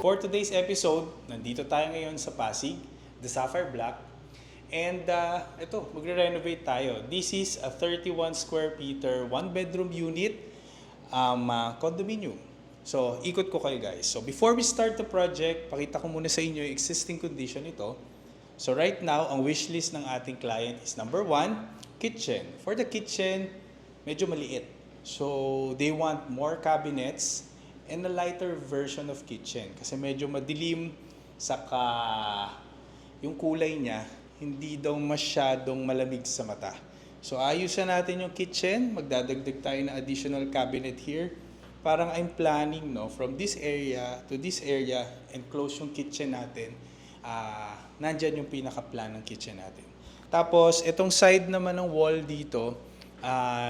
for today's episode, nandito tayo ngayon sa Pasig, the Sapphire Black. And ito, magre-renovate tayo. This is a 31 square meter, one bedroom unit condominium. So, ikot ko kayo guys. So, before we start the project, pakita ko muna sa inyo yung existing condition nito. So, right now, ang wishlist ng ating client is number 1, kitchen. For the kitchen, medyo maliit. So, they want more cabinets and a lighter version of kitchen. Kasi medyo madilim, saka yung kulay niya, hindi daw masyadong malamig sa mata. So, ayusan natin yung kitchen. Magdadagdag tayo ng additional cabinet here. Parang I'm planning, no, from this area to this area and close yung kitchen natin. Nandyan yung pinaka-plan ng kitchen natin. Tapos, itong side naman ng wall dito,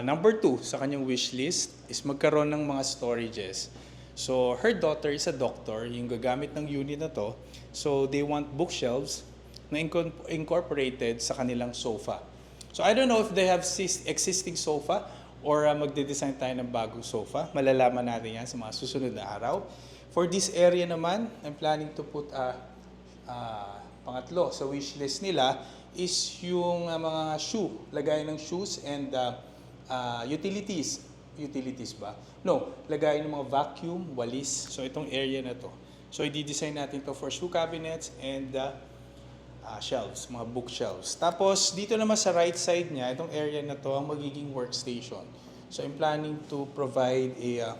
number 2 sa kanyang wish list is magkaroon ng mga storages. So, her daughter is a doctor, yung gagamit ng unit na to. So, they want bookshelves na incorporated sa kanilang sofa. So, I don't know if they have existing sofa or magde-design tayo ng bagong sofa. Malalaman natin yan sa mga susunod na araw. For this area naman, I'm planning to put pangatlo sa wish list nila is yung mga shoe, lagay ng shoes and utilities. Utilities ba? No, lagay ng mga vacuum, walis. So, itong area na to. So, i-design natin to for shoe cabinets and shelves, mga bookshelves. Tapos, dito naman sa right side niya, itong area na to ang magiging workstation. So, I'm planning to provide a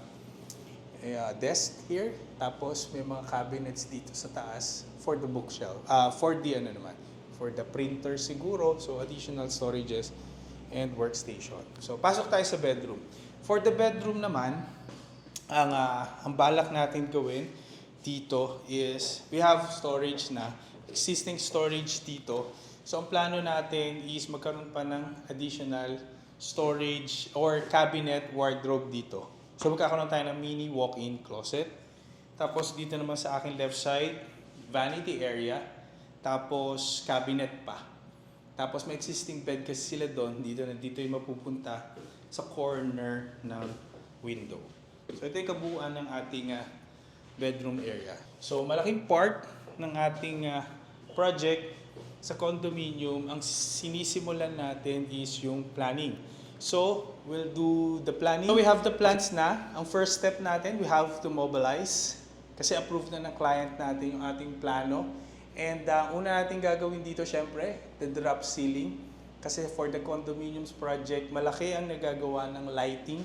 desk here. Tapos, may mga cabinets dito sa taas for the bookshelf. For the printer siguro. So, additional storages and workstation. So, pasok tayo sa bedroom. For the bedroom naman, ang balak natin gawin dito is we have storage na, existing storage dito. So, ang plano natin is magkaroon pa ng additional storage or cabinet wardrobe dito. So, magkakaroon tayo ng mini walk-in closet. Tapos, dito naman sa aking left side, vanity area. Tapos, cabinet pa. Tapos, may existing bed kasi sila doon. Dito yung mapupunta sa corner ng window. So, ito yung kabuuan ng ating bedroom area. So, malaking part ng ating project sa condominium, ang sinisimulan natin is yung planning. So, we'll do the planning. So, we have the plans na. Ang first step natin, we have to mobilize. Kasi approved na ng client natin yung ating plano. And una natin gagawin dito, syempre, the drop ceiling. Kasi for the condominiums project, malaki ang nagagawa ng lighting.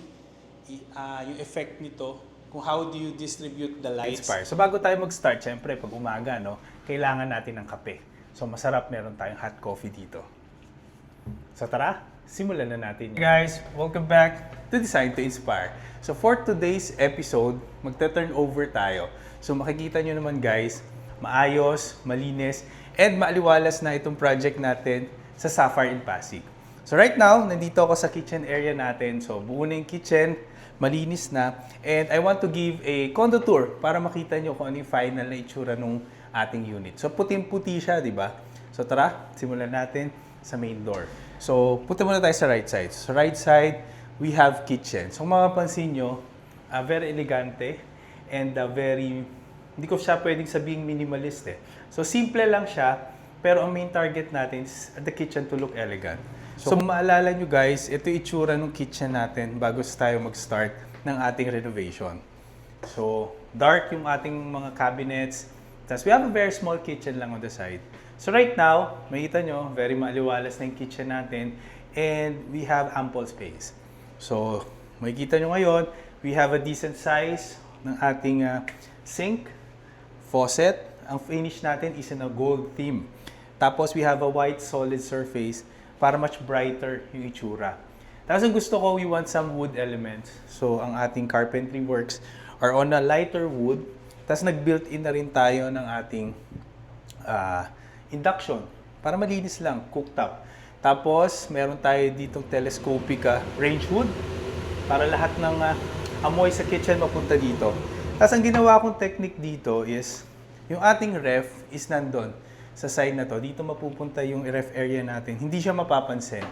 Yung effect nito, kung how do you distribute the lights. Inspire. So bago tayo mag-start, syempre, pag umaga, no, kailangan natin ng kape. So masarap meron tayong hot coffee dito. So tara, simulan na natin. Hey guys, welcome back to Design to Inspire. So for today's episode, magta-turn over tayo. So makikita nyo naman guys, maayos, malinis, and maaliwalas na itong project natin sa Sapphire in Pasig. So right now, nandito ako sa kitchen area natin. So buo na yung kitchen, malinis na. And I want to give a condo tour para makita nyo kung ano yung final na itsura ng ating unit. So puting-puti siya, di ba? So tara, simulan natin sa main door. So punta muna tayo sa right side. So right side, we have kitchen. So kung mapapansin nyo, very elegante and very, hindi ko siya pwedeng sabing minimalist eh. So simple lang siya, pero ang main target natin is the kitchen to look elegant. So kung maalala nyo guys, ito yung itsura ng kitchen natin bago tayo mag-start ng ating renovation. So dark yung ating mga cabinets. Tapos we have a very small kitchen lang on the side. So right now, makita nyo, very maaliwalas na yung kitchen natin. And we have ample space. So makikita nyo ngayon, we have a decent size ng ating sink, faucet. Ang finish natin is in a gold theme. Tapos we have a white solid surface para much brighter yung itsura. Tapos ang gusto ko, we want some wood elements. So ang ating carpentry works are on a lighter wood. Tapos nag-built-in na rin tayo ng ating induction para malinis lang, cooktop. Tapos meron tayo ditong telescopic range hood para lahat ng amoy sa kitchen mapunta dito. Tapos ang ginawa kong technique dito is yung ating ref is nandun sa side na to. Dito mapupunta yung ref area natin. Hindi siya mapapansin.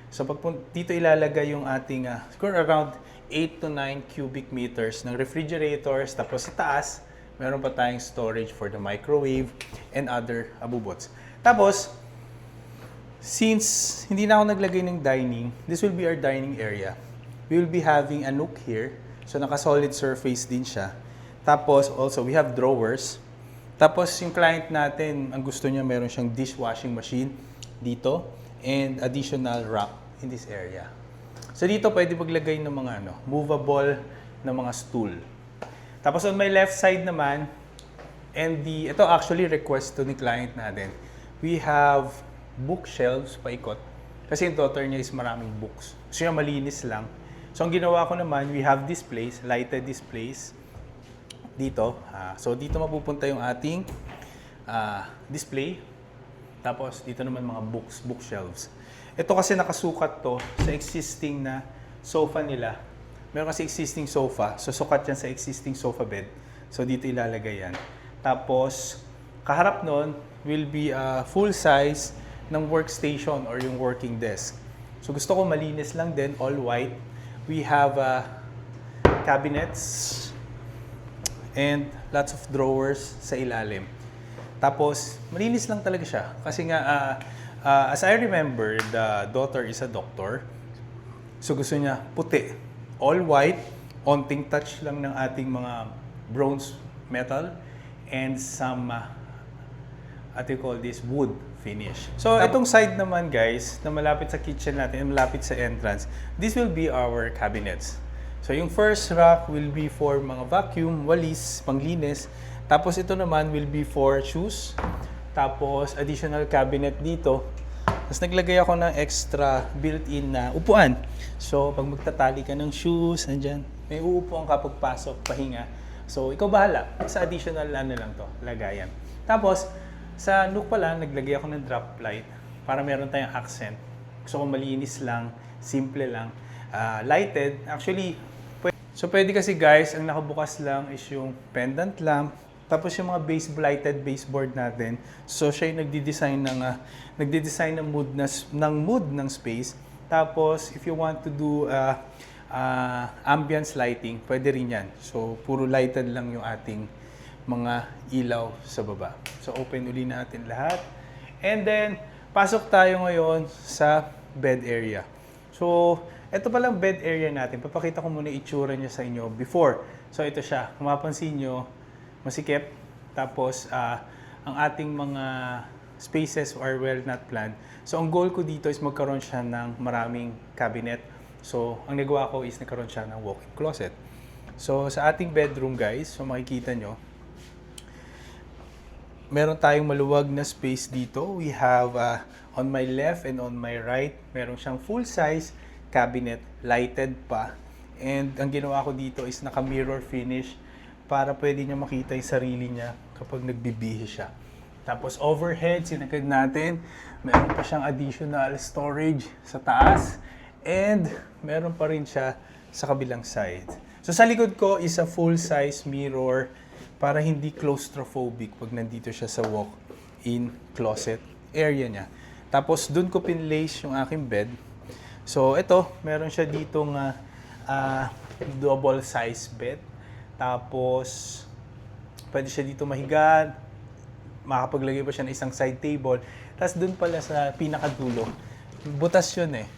So pag dito ilalagay yung ating siguro around 8 to 9 cubic meters ng refrigerators. Tapos sa taas, Meron pa tayong storage for the microwave and other abubots. Tapos, since hindi na ako naglagay ng dining, this will be our dining area. We will be having a nook here. So, naka-solid surface din siya. Tapos, also, we have drawers. Tapos, yung client natin, ang gusto niya, meron siyang dishwashing machine dito and additional rack in this area. So, dito pwede maglagay ng mga movable na mga stool. Tapos, on my left side naman, ito actually request to ni client natin. We have bookshelves paikot. Kasi yung daughter niya is maraming books. So, yung malinis lang. So, ang ginawa ko naman, we have displays, lighted displays dito. So, dito mapupunta yung ating display. Tapos, dito naman mga bookshelves. Ito kasi nakasukat to sa existing na sofa nila. Meron kasi existing sofa. So, sukat yan sa existing sofa bed. So, dito ilalagay yan. Tapos, kaharap nun will be a full size ng workstation or yung working desk. So, gusto ko malinis lang din, all white. We have cabinets and lots of drawers sa ilalim. Tapos, malinis lang talaga siya. Kasi nga, as I remember, the daughter is a doctor. So, gusto niya puti. All white, onting touch lang ng ating mga bronze metal and some, what you call this, wood finish. So, itong side naman guys, na malapit sa kitchen natin, malapit sa entrance, this will be our cabinets. So, yung first rack will be for mga vacuum, walis, panglinis. Tapos, ito naman will be for shoes. Tapos, additional cabinet dito. Tapos, naglagay ako ng extra built-in na upuan. So, pag magtatali ka ng shoes, andyan, may uupuan ka pagpasok, pahinga. So, ikaw bahala. Sa additional lang to, lagayan. Tapos, sa nook pala, naglagay ako ng drop light para meron tayong accent. Gusto ko malinis lang, simple lang, lighted. Actually, pwede kasi guys, ang nakabukas lang is yung pendant lamp. Tapos yung mga lighted baseboard natin. So siya yung nagdi-design ng mood ng space. Tapos if you want to do ambience lighting, pwede rin yan. So puro lighted lang yung ating mga ilaw sa baba. So open uli natin lahat. And then pasok tayo ngayon sa bed area. So ito palang bed area natin. Papakita ko muna itsura niya sa inyo before. So ito siya. Kung mapansin nyo, masikip. Tapos, ang ating mga spaces are well not planned. So, ang goal ko dito is magkaroon siya ng maraming cabinet. So, ang nagawa ko is nagkaroon siya ng walk-in closet. So, sa ating bedroom guys, so makikita nyo, meron tayong maluwag na space dito. We have, on my left and on my right, meron siyang full-size cabinet, lighted pa. And ang ginawa ko dito is naka-mirror finish para pwede niya makita yung sarili niya kapag nagbibihis siya. Tapos overhead, sinagad natin. Meron pa siyang additional storage sa taas. And meron pa rin siya sa kabilang side. So sa likod ko is a full-size mirror para hindi claustrophobic pag nandito siya sa walk-in closet area niya. Tapos dun ko pinlace yung aking bed. So ito, meron siya ditong double size bed. Tapos, pwede siya dito mahiga, makapaglagay pa siya ng isang side table. Tapos dun pala sa pinakadulo, butas yun eh.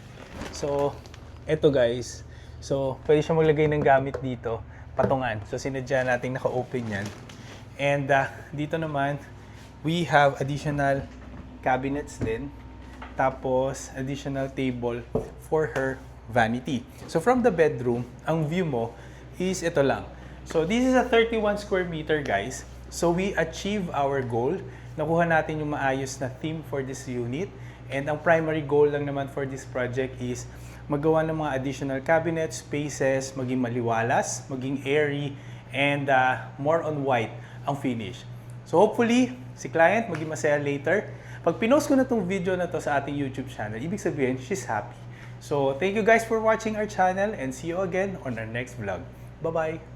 So, eto guys. So, pwede siya maglagay ng gamit dito, patungan. So, sinadya natin naka-open yan. And dito naman, we have additional cabinets din. Tapos, additional table for her vanity. So, from the bedroom, ang view mo is ito lang. So, this is a 31 square meter, guys. So, we achieve our goal. Nakuha natin yung maayos na theme for this unit. And ang primary goal lang naman for this project is magawa ng mga additional cabinet spaces, maging maliwalas, maging airy, and more on white ang finish. So, hopefully, si client maging masaya later. Pag pinost ko na tong video na to sa ating YouTube channel, ibig sabihin, she's happy. So, thank you guys for watching our channel and see you again on our next vlog. Bye-bye!